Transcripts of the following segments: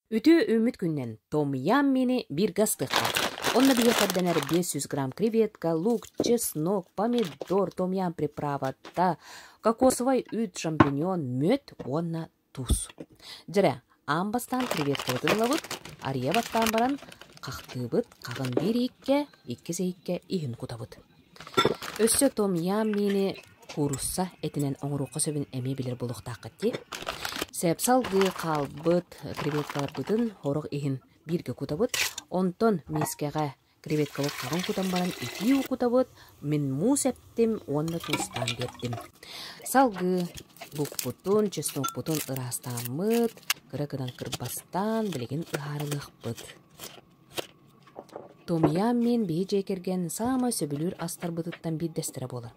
Үтү үміт күннен том ям мини bir гастыққа. Онна бие карденер 500 грамм креветка, лук, чеснок, помидор, том ям приправата, кокосовый үт, шампиньон, мөт, онна туз. Жыра, амбастан креветка лавыт, ария баттан баран қақтыбыт, қағын бір икке сейікке ихін кутабыт. Өссө том ям мини курусса этинен оңруққа сөбін әме білер болуқтақытти. Сәп салғы қалбыт креветкалар бұтын хорық ихін бірге кутабыт. Онтон мискеға креветкалар қағын кутан баран икиу кутабыт. Мен му сәптім, онна тустан бердім. Салғы бұқ бұтын, чеснок бұтын ырастамыт, кыры-кыдан кырбастан білеген ұхарылық бұт. Том ям мен бей жекерген сама сөбілір астар бұтыттан бір дәстірі болы.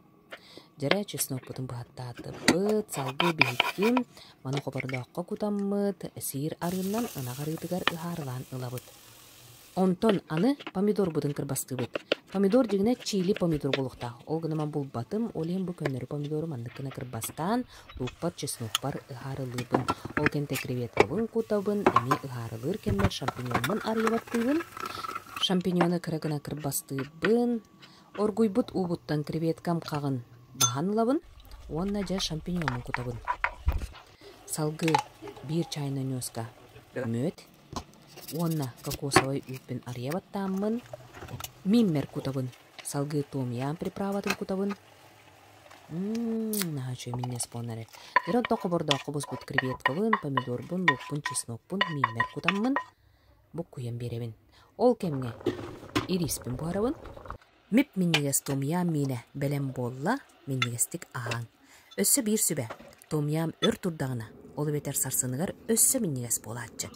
Жара чеснок бұтын бұғаттаты бұт, салғы бейкім, маны қобардаққа кутаммыт, сиыр арыннан ынағарытығар ұхарылан ылабыт. Онтон аны помидор бұтын кырбасты бұт. Помидор дегіне чили помидор болуқта. Ол гыныман бұл батым, олен бұл көнері помидоры мандықына кырбастан, лукпар, чеснокпар ұхарылыбын. Ол кенте креветкабын кутабын, әме ұхарылыр кеммер шампиньонмын арыйбаттыбын. Шампиньоны кырыгына кырбастыбын. Оргуй бұт убуттан креветкам қағын бағанылабын, онна жа шампиньонмын кутабын. Салғы бір чайна нёска мөт, онна кокосовый үтпен арьябаттамын, миммер кутабын. Салғы том ям приправатын кутабын. Нағачу миннес понары. Дерон тоқы борда қобыз бұт креветкабын, помидорбын, лукпын, чеснокпын, миммер кутамын. Бұқ күйен беребін. Ол кемге ириспін бұарабын. Мип миннигес том ям мине белем болла, миннигестик ағаң. Өссі бір сүбе, том ям өр турдағына, олы бетер сарсынығар өссі миннигес болатчы.